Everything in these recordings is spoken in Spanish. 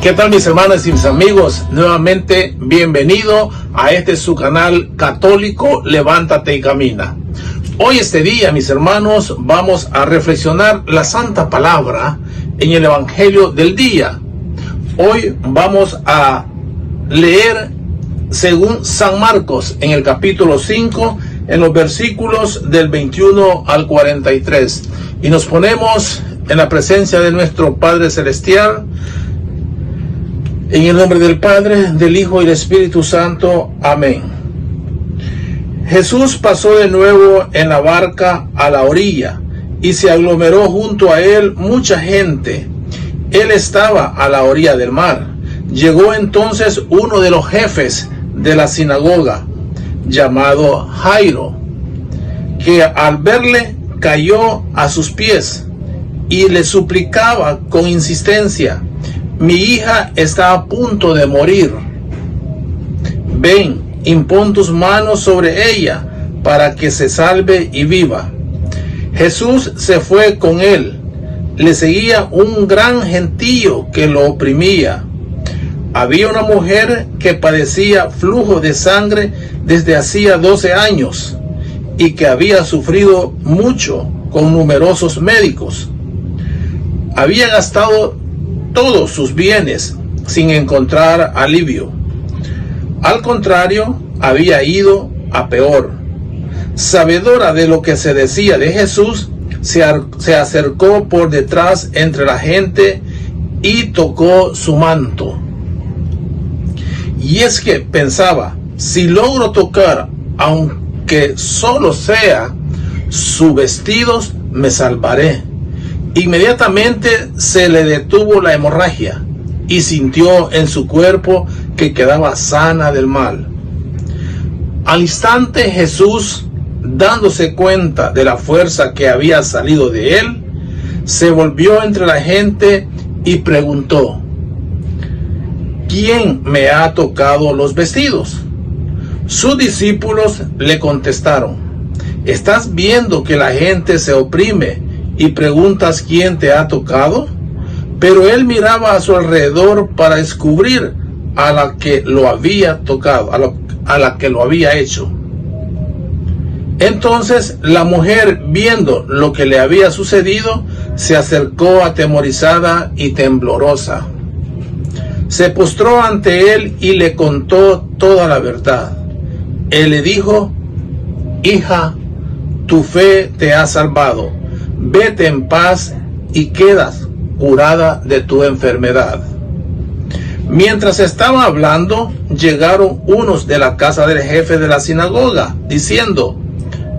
¿Qué tal, mis hermanos y mis amigos? Nuevamente bienvenido a su canal católico Levántate y Camina. Hoy este día, mis hermanos, vamos a reflexionar la Santa Palabra en el Evangelio del día. Hoy vamos a leer según San Marcos en el capítulo 5, en los versículos del 21 al 43. Y nos ponemos en la presencia de nuestro Padre Celestial, en el nombre del Padre, del Hijo y del Espíritu Santo. Amén. Jesús pasó de nuevo en la barca a la orilla, y se aglomeró junto a él mucha gente. Él estaba a la orilla del mar. Llegó entonces uno de los jefes de la sinagoga, llamado Jairo, que al verle cayó a sus pies y le suplicaba con insistencia: mi hija está a punto de morir. Ven, impón tus manos sobre ella para que se salve y viva. Jesús se fue con él. Le seguía un gran gentío que lo oprimía. Había una mujer que padecía flujo de sangre desde hacía 12 años y que había sufrido mucho con numerosos médicos. Había gastado todos sus bienes sin encontrar alivio. Al contrario, había ido a peor. Sabedora de lo que se decía de Jesús, se acercó por detrás entre la gente y tocó su manto. Y es que pensaba: si logro tocar, aunque solo sea sus vestidos, me salvaré. Inmediatamente se le detuvo la hemorragia y sintió en su cuerpo que quedaba sana del mal. Al instante Jesús, dándose cuenta de la fuerza que había salido de él, se volvió entre la gente y preguntó: ¿quién me ha tocado los vestidos? Sus discípulos le contestaron: ¿estás viendo que la gente se oprime y preguntas quién te ha tocado? Pero él miraba a su alrededor para descubrir a la que lo había tocado, a la que lo había hecho. Entonces la mujer, viendo lo que le había sucedido, se acercó atemorizada y temblorosa. Se postró ante él y le contó toda la verdad. Él le dijo: hija, tu fe te ha salvado. Vete en paz y quedas curada de tu enfermedad. Mientras estaba hablando, llegaron unos de la casa del jefe de la sinagoga, diciendo: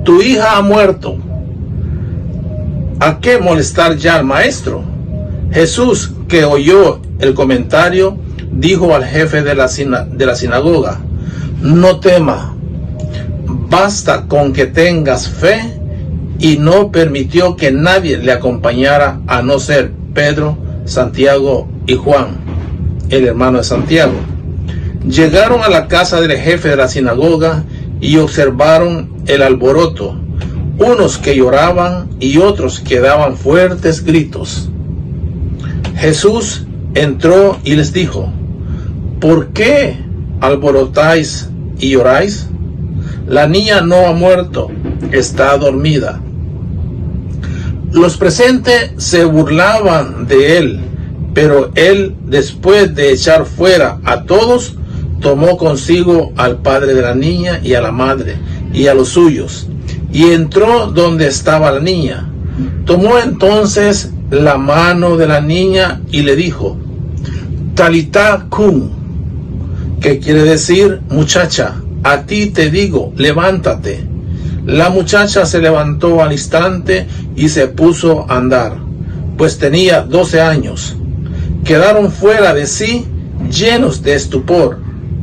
tu hija ha muerto. ¿A qué molestar ya al maestro? Jesús, que oyó el comentario, dijo al jefe de la sinagoga: no tema, basta con que tengas fe. Y no permitió que nadie le acompañara a no ser Pedro, Santiago y Juan, el hermano de Santiago. Llegaron a la casa del jefe de la sinagoga y observaron el alboroto, unos que lloraban y otros que daban fuertes gritos. Jesús entró y les dijo: ¿por qué alborotáis y lloráis? La niña no ha muerto, está dormida. Los presentes se burlaban de él, pero él, después de echar fuera a todos, tomó consigo al padre de la niña y a la madre y a los suyos, y entró donde estaba la niña. Tomó entonces la mano de la niña y le dijo: Talitá cum, que quiere decir: muchacha, a ti te digo, levántate. La muchacha se levantó al instante y se puso a andar, pues tenía 12 años. Quedaron fuera de sí, llenos de estupor.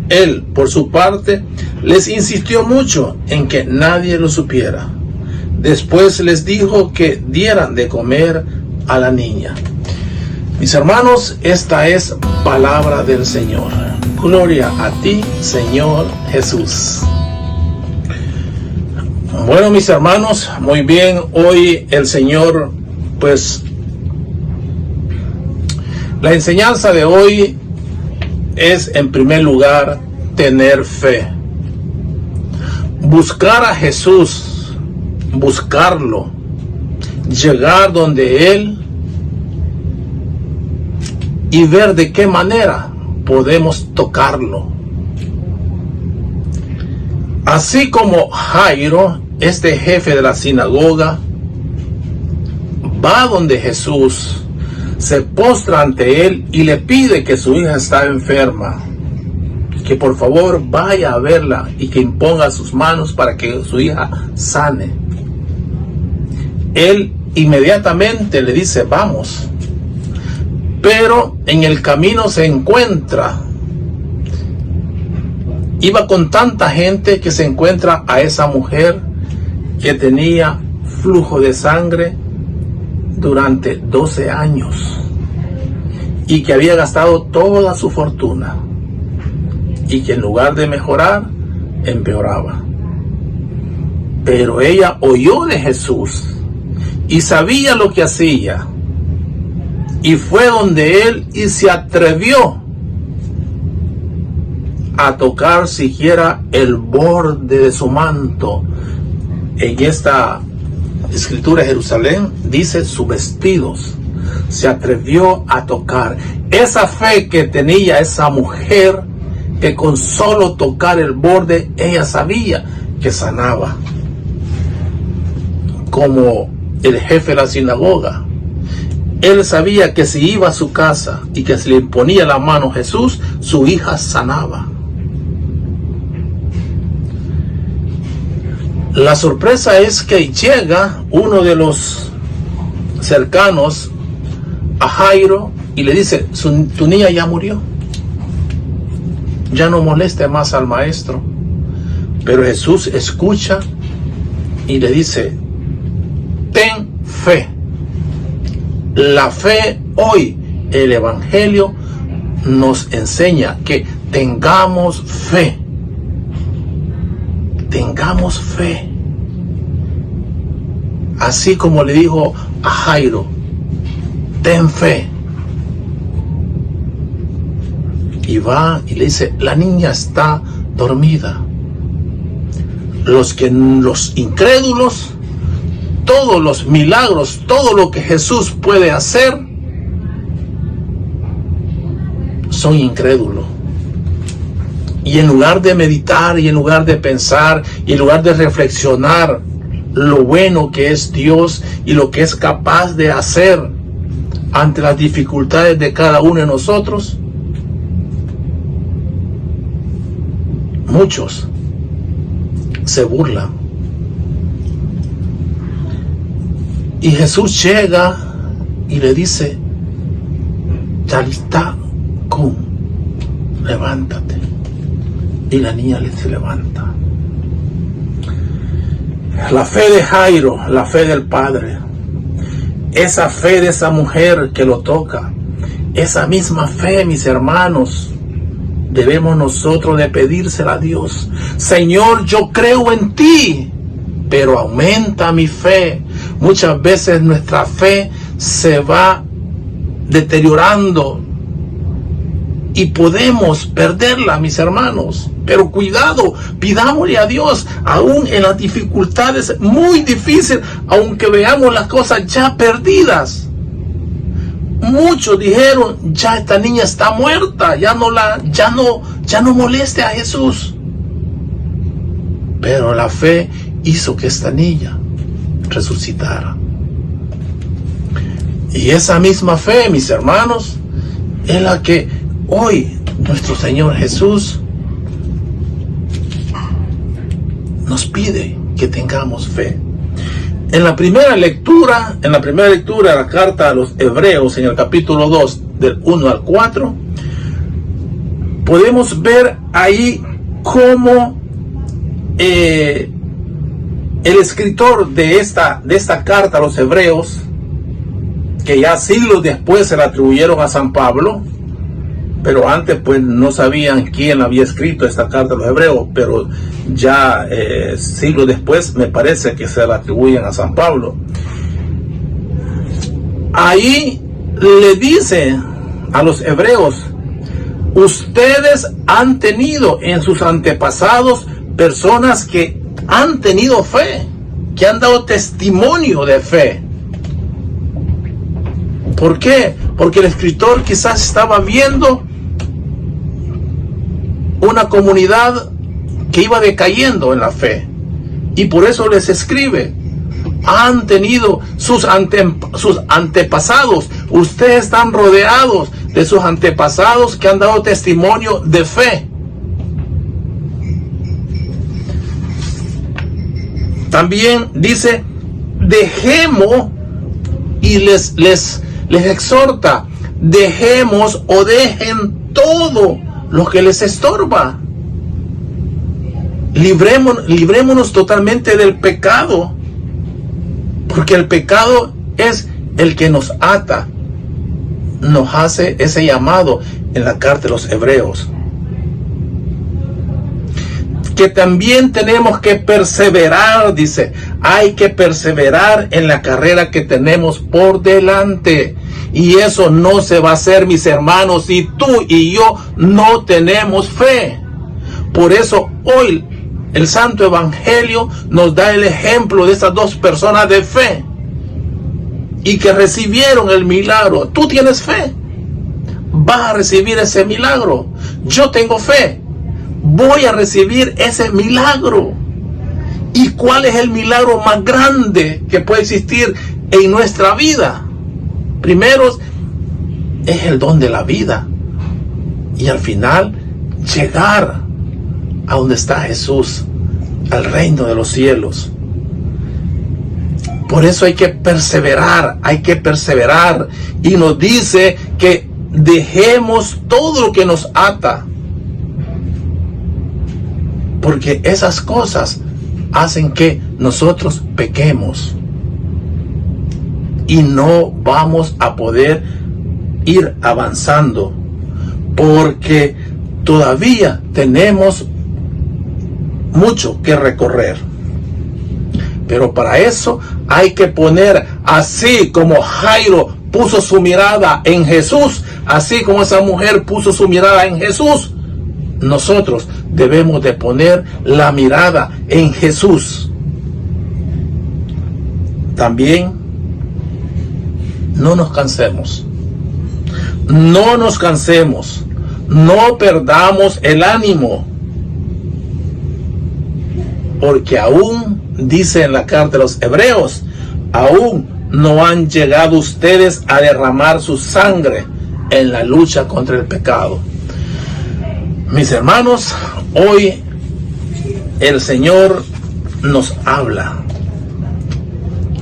Él, por su parte, les insistió mucho en que nadie lo supiera. Después les dijo que dieran de comer a la niña. Mis hermanos, esta es palabra del Señor. Gloria a ti, Señor Jesús. Bueno, mis hermanos, muy bien, hoy el Señor, pues, la enseñanza de hoy es, en primer lugar, tener fe. Buscar a Jesús, buscarlo, llegar donde Él y ver de qué manera podemos tocarlo. Así como Jairo, este jefe de la sinagoga, va donde Jesús, se postra ante Él y le pide que su hija está enferma, que por favor vaya a verla y que imponga sus manos para que su hija sane. Él inmediatamente le dice, vamos. Pero en el camino se encuentra, iba con tanta gente que se encuentra a esa mujer que tenía flujo de sangre durante 12 años y que había gastado toda su fortuna y que en lugar de mejorar, empeoraba. Pero ella oyó de Jesús y sabía lo que hacía, y fue donde Él y se atrevió a tocar siquiera el borde de su manto. En esta escritura de Jerusalén dice sus vestidos. Se atrevió a tocar. Esa fe que tenía esa mujer, que con solo tocar el borde, ella sabía que sanaba. Como el jefe de la sinagoga, él sabía que si iba a su casa y que se le imponía la mano a Jesús, su hija sanaba. La sorpresa es que llega uno de los cercanos a Jairo y le dice, tu niña ya murió, ya no moleste más al maestro. Pero Jesús escucha y le dice, ten fe. La fe hoy, el Evangelio nos enseña que tengamos fe. Tengamos fe. Así como le dijo a Jairo, ten fe. Y va y le dice, la niña está dormida. Los incrédulos, todos los milagros, todo lo que Jesús puede hacer, son incrédulos. Y en lugar de meditar, y en lugar de pensar, y en lugar de reflexionar lo bueno que es Dios y lo que es capaz de hacer ante las dificultades de cada uno de nosotros, muchos se burlan. Y Jesús llega y le dice, Talita cum, levántate. Y la niña se levanta. La fe de Jairo, la fe del Padre, esa fe de esa mujer que lo toca, esa misma fe, mis hermanos, debemos nosotros de pedírsela a Dios. Señor, yo creo en ti, pero aumenta mi fe. Muchas veces nuestra fe se va deteriorando y podemos perderla, mis hermanos. Pero cuidado, pidámosle a Dios, aún en las dificultades muy difíciles, aunque veamos las cosas ya perdidas. Muchos dijeron, ya esta niña está muerta, ya no moleste a Jesús. Pero la fe hizo que esta niña resucitara. Y esa misma fe, mis hermanos, es la que hoy nuestro Señor Jesús nos pide que tengamos fe. En la primera lectura de la carta a los Hebreos, en el capítulo 2, del 1 al 4, podemos ver ahí cómo el escritor de esta carta a los Hebreos, que ya siglos después se la atribuyeron a San Pablo, pero antes pues no sabían quién había escrito esta carta a los Hebreos, pero ya siglos después me parece que se la atribuyen a San Pablo. Ahí le dice a los hebreos, Ustedes han tenido en sus antepasados personas que han tenido fe, que han dado testimonio de fe. ¿Por qué? Porque el escritor quizás estaba viendo una comunidad que iba decayendo en la fe, y por eso les escribe. Han tenido sus antepasados. Ustedes están rodeados de sus antepasados que han dado testimonio de fe. También dice, dejemos, y les exhorta, dejemos o dejen todo lo que les estorba. Librémonos totalmente del pecado, porque el pecado es el que nos ata, nos hace ese llamado en la carta de los Hebreos. Que también tenemos que perseverar, dice, hay que perseverar en la carrera que tenemos por delante. Y eso no se va a hacer, mis hermanos, si tú y yo no tenemos fe. Por eso hoy el Santo Evangelio nos da el ejemplo de esas dos personas de fe y que recibieron el milagro. Tú tienes fe, vas a recibir ese milagro. Yo tengo fe, voy a recibir ese milagro. ¿Y cuál es el milagro más grande que puede existir en nuestra vida? Primero es el don de la vida, y al final llegar a donde está Jesús, al reino de los cielos. Por eso hay que perseverar, y nos dice que dejemos todo lo que nos ata, porque esas cosas hacen que nosotros pequemos y no vamos a poder ir avanzando, porque todavía tenemos mucho que recorrer. Pero para eso hay que poner, así como Jairo puso su mirada en Jesús, así como esa mujer puso su mirada en Jesús, nosotros debemos de poner la mirada en Jesús. También no nos cansemos, no perdamos el ánimo, porque aún, dice en la carta de los Hebreos, aún no han llegado ustedes a derramar su sangre en la lucha contra el pecado. Mis hermanos, hoy el Señor nos habla.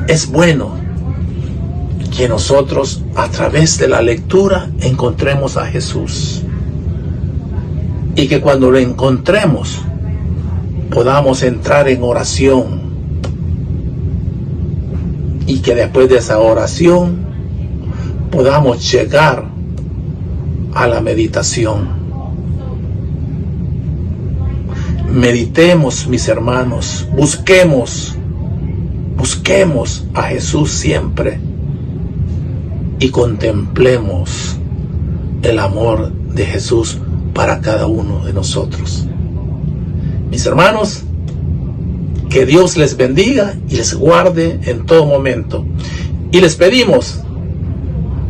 Es bueno que nosotros, a través de la lectura, encontremos a Jesús, y que cuando lo encontremos podamos entrar en oración, y que después de esa oración podamos llegar a la meditación. Meditemos, mis hermanos, busquemos a Jesús siempre, y contemplemos el amor de Jesús para cada uno de nosotros. Mis hermanos, que Dios les bendiga y les guarde en todo momento. Y les pedimos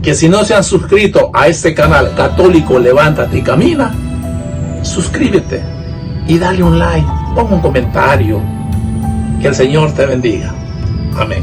que si no se han suscrito a este canal Católico Levántate y Camina, suscríbete y dale un like, ponga un comentario. Que el Señor te bendiga. Amén.